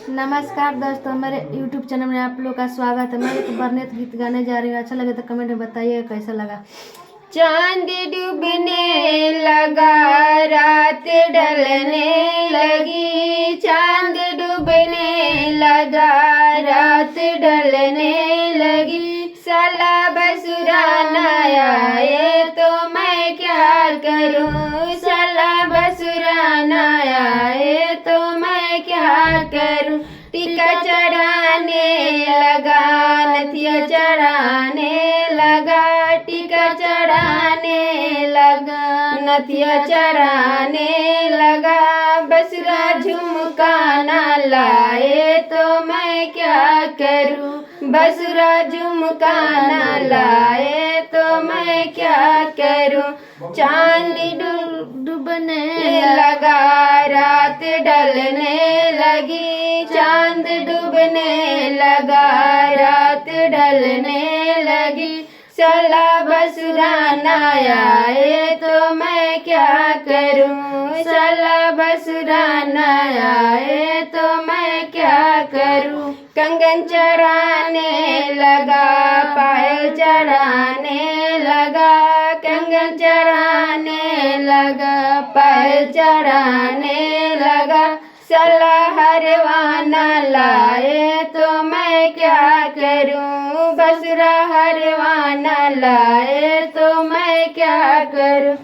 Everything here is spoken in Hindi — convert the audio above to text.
नमस्कार दोस्तों, मेरे YouTube चैनल में आप लोग का स्वागत है। मैं एक बरनेत गीत गाने जा रही हूँ। अच्छा लगे तो कमेंट में बताइए कैसा लगा। चांद डूबने लगा, रात ढलने लगी। चांद डूबने लगा, रात ढलने लगी। साला बसुरा न आए तो मैं क्या करूं। साला बसुरा न आए तो मैं क्या करूं। टीका चढ़ाने लगा, नथिया चढ़ाने लगा। टीका चढ़ाने लगा, नथिया चढ़ाने लगा। बसुरा झुमका ना लाए तो मैं क्या करूं। बसुरा झुमका ना लाए तो मैं क्या करूं। चांद डूबने लगा, रात ढलने लगी। चांद डूबने लगा, रात ढलने लगी। साला बसुरा न आए तो मैं क्या करूं। साला बसुरा न आए तो मैं क्या करूं। कंगन चढ़ाने लगा, पायल चढ़ाने लगा। कंगन चढ़ाने लगा, पायल चढ़ाने लगा। साला हरवा न लाए तो मैं क्या करूं। बसुरा हरवा न लाए तो मैं क्या करूं।